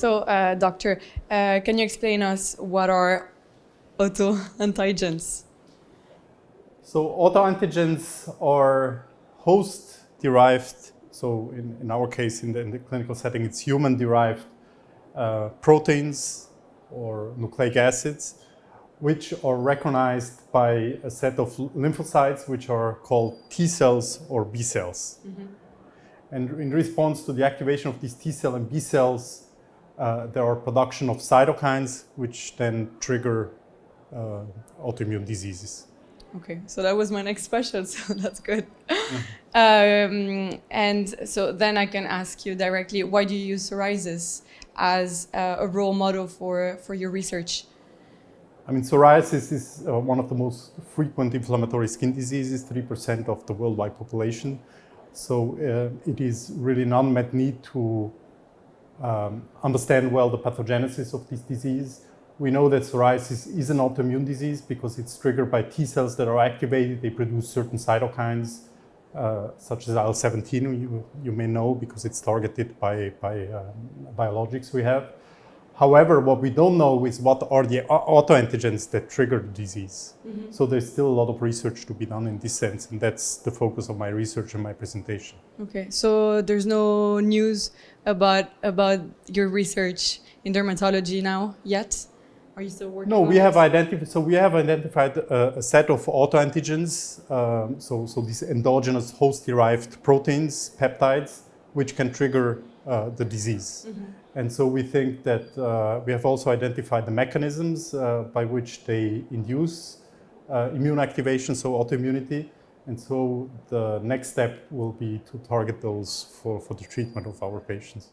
So, doctor, can you explain us what are autoantigens? So autoantigens are host-derived, so in our case, in the clinical setting, it's human-derived proteins or nucleic acids, which are recognized by a set of lymphocytes, which are called T cells or B cells. Mm-hmm. And in response to the activation of these T cell and B cells, there are production of cytokines, which then trigger autoimmune diseases. Okay, so that was my next question, so that's good. And so then I can ask you directly, why do you use psoriasis as a role model for your research? I mean, psoriasis is one of the most frequent inflammatory skin diseases, 3% of the worldwide population. So it is really an unmet need to understand well the pathogenesis of this disease. We know that psoriasis is an autoimmune disease because it's triggered by T cells that are activated. They produce certain cytokines, such as IL-17, you may know, because it's targeted by biologics we have. However, what we don't know is what are the autoantigens that trigger the disease. Mm-hmm. So there's still a lot of research to be done in this sense, and that's the focus of my research and my presentation. Okay, so there's no news about your research in dermatology now yet? Are you still working? No, we have identified a set of autoantigens, so these endogenous host-derived proteins, peptides, which can trigger the disease. Mm-hmm. And so we think that we have also identified the mechanisms by which they induce immune activation, so autoimmunity. And so the next step will be to target those for the treatment of our patients.